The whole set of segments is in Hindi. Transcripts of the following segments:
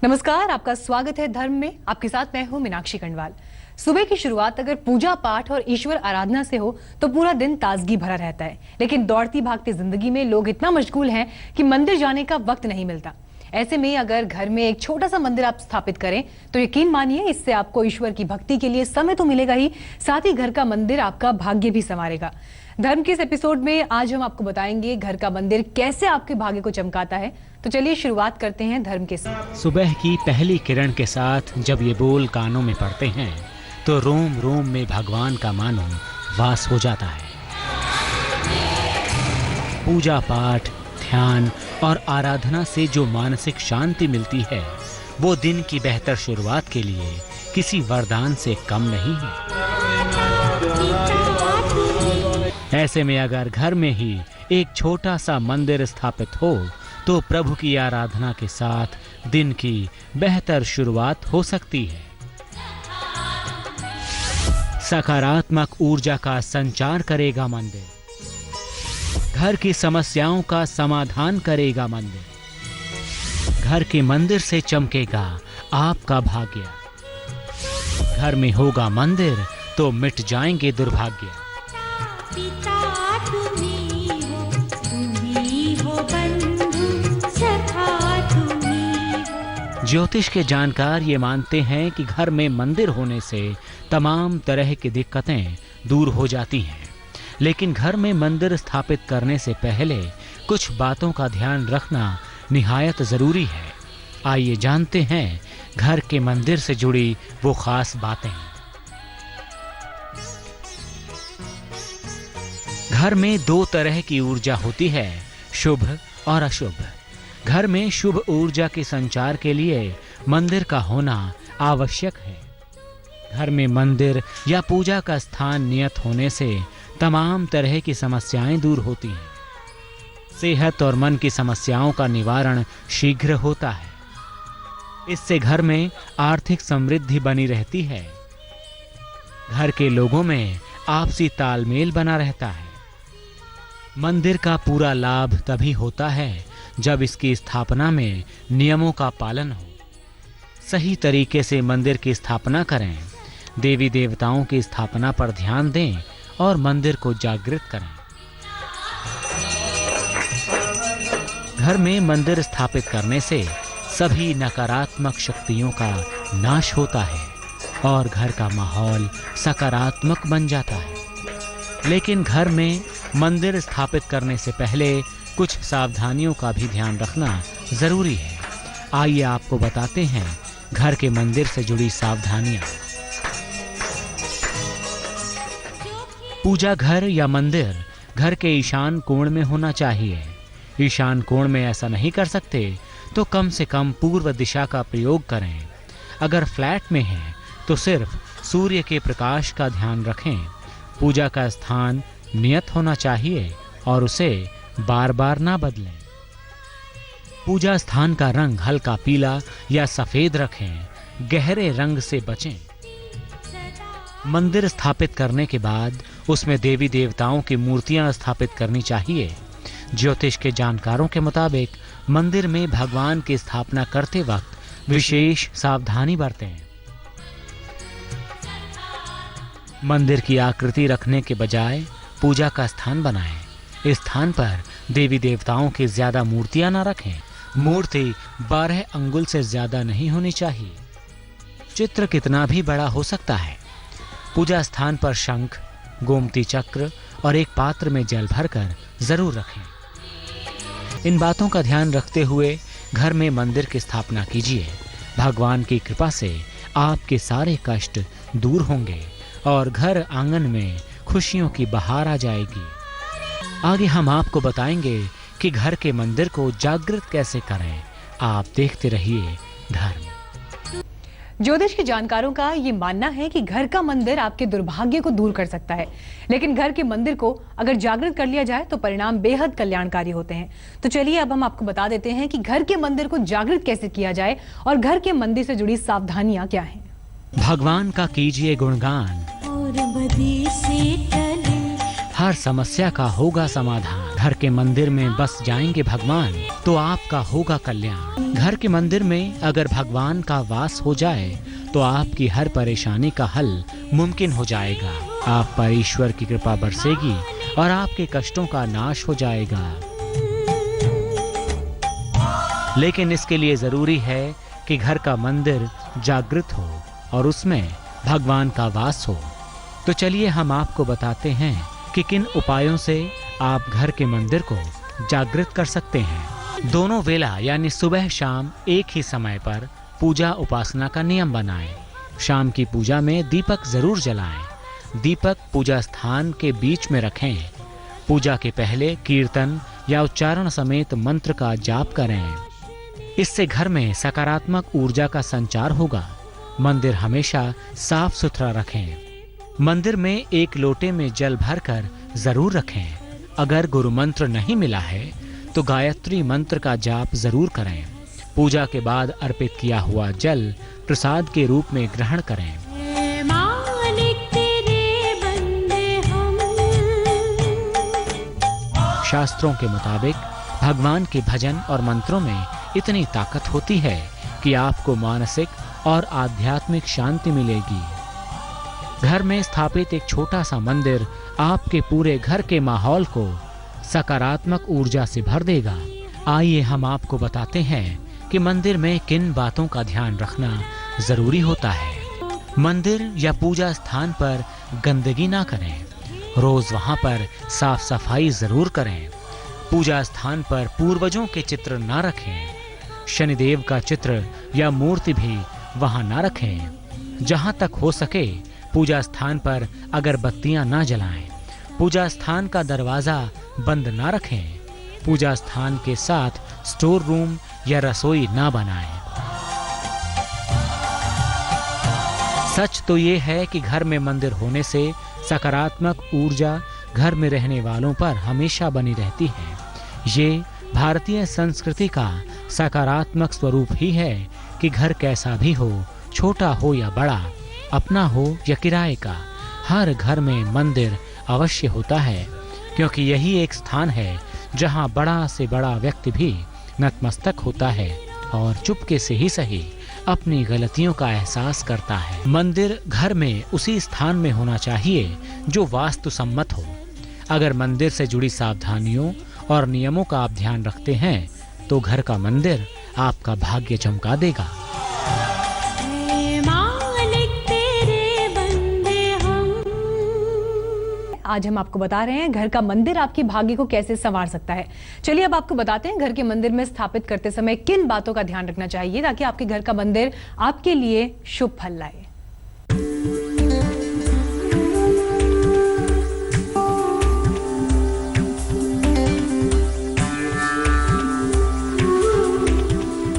नमस्कार, आपका स्वागत है धर्म में। आपके साथ मैं हूं मीनाक्षी खंडवाल। सुबह की शुरुआत अगर पूजा पाठ और ईश्वर आराधना से हो तो पूरा दिन ताजगी भरा रहता है, लेकिन दौड़ती भागती जिंदगी में लोग इतना मशगूल हैं कि मंदिर जाने का वक्त नहीं मिलता। ऐसे में अगर घर में एक छोटा सा मंदिर आप स्थापित करें तो यकीन मानिए इससे आपको ईश्वर की भक्ति के लिए समय तो मिलेगा ही, साथ ही घर का मंदिर आपका भाग्य भी संवारेगा। धर्म के इस एपिसोड में आज हम आपको बताएंगे घर का मंदिर कैसे आपके भाग्य को चमकाता है। तो चलिए शुरुआत करते हैं धर्म के साथ। सुबह की पहली किरण के साथ जब ये बोल कानों में पड़ते हैं तो रोम रोम में भगवान का मानो वास हो जाता है। पूजा पाठ, ध्यान और आराधना से जो मानसिक शांति मिलती है वो दिन की बेहतर शुरुआत के लिए किसी वरदान से कम नहीं है। ऐसे में अगर घर में ही एक छोटा सा मंदिर स्थापित हो तो प्रभु की आराधना के साथ दिन की बेहतर शुरुआत हो सकती है। सकारात्मक ऊर्जा का संचार करेगा मंदिर, घर की समस्याओं का समाधान करेगा मंदिर, घर के मंदिर से चमकेगा आपका भाग्य। घर में होगा मंदिर तो मिट जाएंगे दुर्भाग्य। ज्योतिष के जानकार ये मानते हैं कि घर में मंदिर होने से तमाम तरह की दिक्कतें दूर हो जाती हैं, लेकिन घर में मंदिर स्थापित करने से पहले कुछ बातों का ध्यान रखना निहायत जरूरी है। आइए जानते हैं घर के मंदिर से जुड़ी वो खास बातें। घर में दो तरह की ऊर्जा होती है, शुभ और अशुभ। घर में शुभ ऊर्जा के संचार के लिए मंदिर का होना आवश्यक है। घर में मंदिर या पूजा का स्थान नियत होने से तमाम तरह की समस्याएं दूर होती हैं। सेहत और मन की समस्याओं का निवारण शीघ्र होता है। इससे घर में आर्थिक समृद्धि बनी रहती है। घर के लोगों में आपसी तालमेल बना रहता है। मंदिर का पूरा लाभ तभी होता है जब इसकी स्थापना में नियमों का पालन हो। सही तरीके से मंदिर की स्थापना करें, देवी देवताओं की स्थापना पर ध्यान दें और मंदिर को जागृत करें। घर में मंदिर स्थापित करने से सभी नकारात्मक शक्तियों का नाश होता है और घर का माहौल सकारात्मक बन जाता है। लेकिन घर में मंदिर स्थापित करने से पहले कुछ सावधानियों का भी ध्यान रखना जरूरी है। आइए आपको बताते हैं घर के मंदिर से जुड़ी सावधानियां। पूजा घर या मंदिर घर के ईशान कोण में होना चाहिए। ईशान कोण में ऐसा नहीं कर सकते तो कम से कम पूर्व दिशा का प्रयोग करें। अगर फ्लैट में है तो सिर्फ सूर्य के प्रकाश का ध्यान रखें। पूजा का स्थान नियत होना चाहिए और उसे बार बार ना बदलें। पूजा स्थान का रंग हल्का पीला या सफेद रखें, गहरे रंग से बचें। मंदिर स्थापित करने के बाद उसमें देवी देवताओं की मूर्तियां स्थापित करनी चाहिए। ज्योतिष के जानकारों के मुताबिक मंदिर में भगवान की स्थापना करते वक्त विशेष सावधानी बरतें। मंदिर की आकृति रखने के बजाय पूजा का स्थान बनाएं। इस स्थान पर देवी देवताओं की ज्यादा मूर्तियां न रखें। मूर्ति 12 अंगुल से ज्यादा नहीं होनी चाहिए। चित्र कितना भी बड़ा हो सकता है। पूजा स्थान पर शंख, गोमती चक्र और एक पात्र में जल भरकर जरूर रखें। इन बातों का ध्यान रखते हुए घर में मंदिर की स्थापना कीजिए। भगवान की कृपा से आपके सारे कष्ट दूर होंगे और घर आंगन में खुशियों की बहार आ जाएगी। आगे हम आपको बताएंगे कि घर के मंदिर को जागृत कैसे करें। आप देखते रहिए धर्म। ज्योतिष के जानकारों का ये मानना है कि घर का मंदिर आपके दुर्भाग्य को दूर कर सकता है, लेकिन घर के मंदिर को अगर जागृत कर लिया जाए तो परिणाम बेहद कल्याणकारी होते हैं। तो चलिए अब हम आपको बता देते हैं कि घर के मंदिर को जागृत कैसे किया जाए और घर के मंदिर से जुड़ी सावधानियां क्या हैं। भगवान का कीजिए गुणगान, और बदी से टले, हर समस्या का होगा समाधान। घर के मंदिर में बस जाएंगे भगवान तो आपका होगा कल्याण। घर के मंदिर में अगर भगवान का वास हो जाए तो आपकी हर परेशानी का हल मुमकिन हो जाएगा। आप पर ईश्वर की कृपा बरसेगी और आपके कष्टों का नाश हो जाएगा। लेकिन इसके लिए जरूरी है कि घर का मंदिर जागृत हो और उसमें भगवान का वास हो। तो चलिए हम आपको बताते हैं कि किन उपायों से आप घर के मंदिर को जागृत कर सकते हैं। दोनों वेला यानी सुबह शाम एक ही समय पर पूजा उपासना का नियम बनाएं। शाम की पूजा में दीपक जरूर जलाएं। दीपक पूजा स्थान के बीच में रखें। पूजा के पहले कीर्तन या उच्चारण समेत मंत्र का जाप करें। इससे घर में सकारात्मक ऊर्जा का संचार होगा। मंदिर हमेशा साफ सुथरा रखें। मंदिर में एक लोटे में जल भरकर जरूर रखें। अगर गुरु मंत्र नहीं मिला है तो गायत्री मंत्र का जाप जरूर करें। पूजा के बाद अर्पित किया हुआ जल प्रसाद के रूप में ग्रहण करें। शास्त्रों के मुताबिक भगवान के भजन और मंत्रों में इतनी ताकत होती है कि आपको मानसिक और आध्यात्मिक शांति मिलेगी। घर में स्थापित एक छोटा सा मंदिर आपके पूरे घर के माहौल को सकारात्मक ऊर्जा से भर देगा। आइए हम आपको बताते हैं कि मंदिर में किन बातों का ध्यान रखना जरूरी होता है। मंदिर या पूजा स्थान पर गंदगी ना करें। रोज वहां पर साफ सफाई जरूर करें। पूजा स्थान पर पूर्वजों के चित्र ना रखें। शनिदेव का चित्र या मूर्ति भी वहां ना रखें। जहां तक हो सके पूजा स्थान पर अगरबत्तियां ना जलाएं। पूजा स्थान का दरवाजा बंद ना रखें। पूजा स्थान के साथ स्टोर रूम या रसोई ना बनाएं। सच तो ये है कि घर में मंदिर होने से सकारात्मक ऊर्जा घर में रहने वालों पर हमेशा बनी रहती है। ये भारतीय संस्कृति का सकारात्मक स्वरूप ही है कि घर कैसा भी हो, छोटा हो या बड़ा, अपना हो या किराए का, हर घर में मंदिर अवश्य होता है, क्योंकि यही एक स्थान है जहां बड़ा से बड़ा व्यक्ति भी नतमस्तक होता है और चुपके से ही सही अपनी गलतियों का एहसास करता है। मंदिर घर में उसी स्थान में होना चाहिए जो वास्तु सम्मत हो। अगर मंदिर से जुड़ी सावधानियों और नियमों का आप ध्यान रखते हैं तो घर का मंदिर आपका भाग्य चमका देगा। आज हम आपको बता रहे हैं घर का मंदिर आपकी भाग्य को कैसे संवार सकता है। चलिए अब आपको बताते हैं घर के मंदिर में स्थापित करते समय किन बातों का ध्यान रखना चाहिए ताकि आपके घर का मंदिर आपके लिए शुभ फल लाए।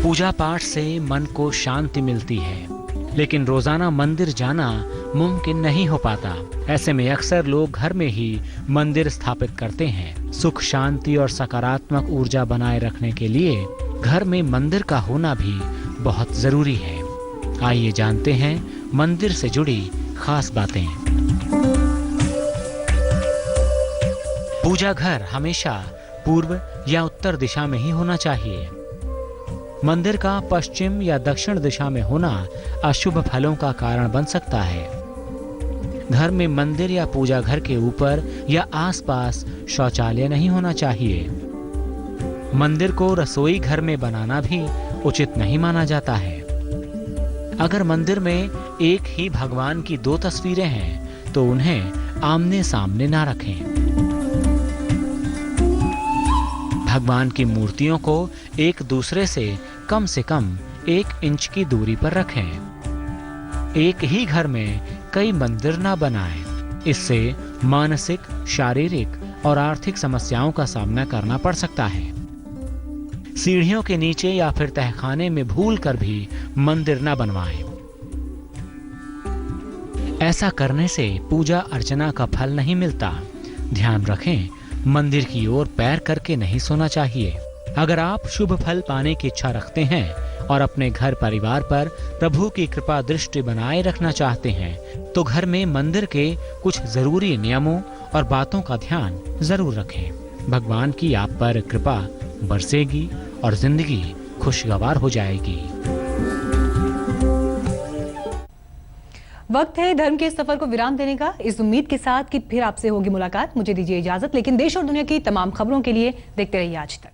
पूजा पाठ से मन को शांति मिलती है, लेकिन रोजाना मंदिर जाना मुमकिन नहीं हो पाता। ऐसे में अक्सर लोग घर में ही मंदिर स्थापित करते हैं। सुख शांति और सकारात्मक ऊर्जा बनाए रखने के लिए घर में मंदिर का होना भी बहुत जरूरी है। आइए जानते हैं मंदिर से जुड़ी खास बातें। पूजा घर हमेशा पूर्व या उत्तर दिशा में ही होना चाहिए। मंदिर का पश्चिम या दक्षिण दिशा में होना अशुभ फलों का कारण बन सकता है। घर में मंदिर या पूजा घर के ऊपर या आसपास शौचालय नहीं होना चाहिए। मंदिर को रसोई घर में बनाना भी उचित नहीं माना जाता है। अगर मंदिर में एक ही भगवान की 2 तस्वीरें हैं तो उन्हें आमने सामने ना रखें। भगवान की मूर्तियों को एक दूसरे से कम 1 इंच की दूरी पर रखें। एक ही घर में कई मंदिर ना बनाएं। इससे मानसिक, शारीरिक और आर्थिक समस्याओं का सामना करना पड़ सकता है। सीढ़ियों के नीचे या फिर तहखाने में भूलकर भी मंदिर ना बनवाएं। ऐसा करने से पूजा अर्चना का फल नहीं मिलता। ध्यान रखें, मंदिर की ओर पैर करके नहीं सोना चाहिए। अगर आप शुभ फल पाने की इच्छा रखते हैं और अपने घर परिवार पर प्रभु की कृपा दृष्टि बनाए रखना चाहते हैं तो घर में मंदिर के कुछ जरूरी नियमों और बातों का ध्यान जरूर रखें। भगवान की आप पर कृपा बरसेगी और जिंदगी खुशगवार हो जाएगी। वक्त है धर्म के सफर को विराम देने का, इस उम्मीद के साथ कि फिर आपसे होगी मुलाकात। मुझे दीजिए इजाजत, लेकिन देश और दुनिया की तमाम खबरों के लिए देखते रहिए आज तक।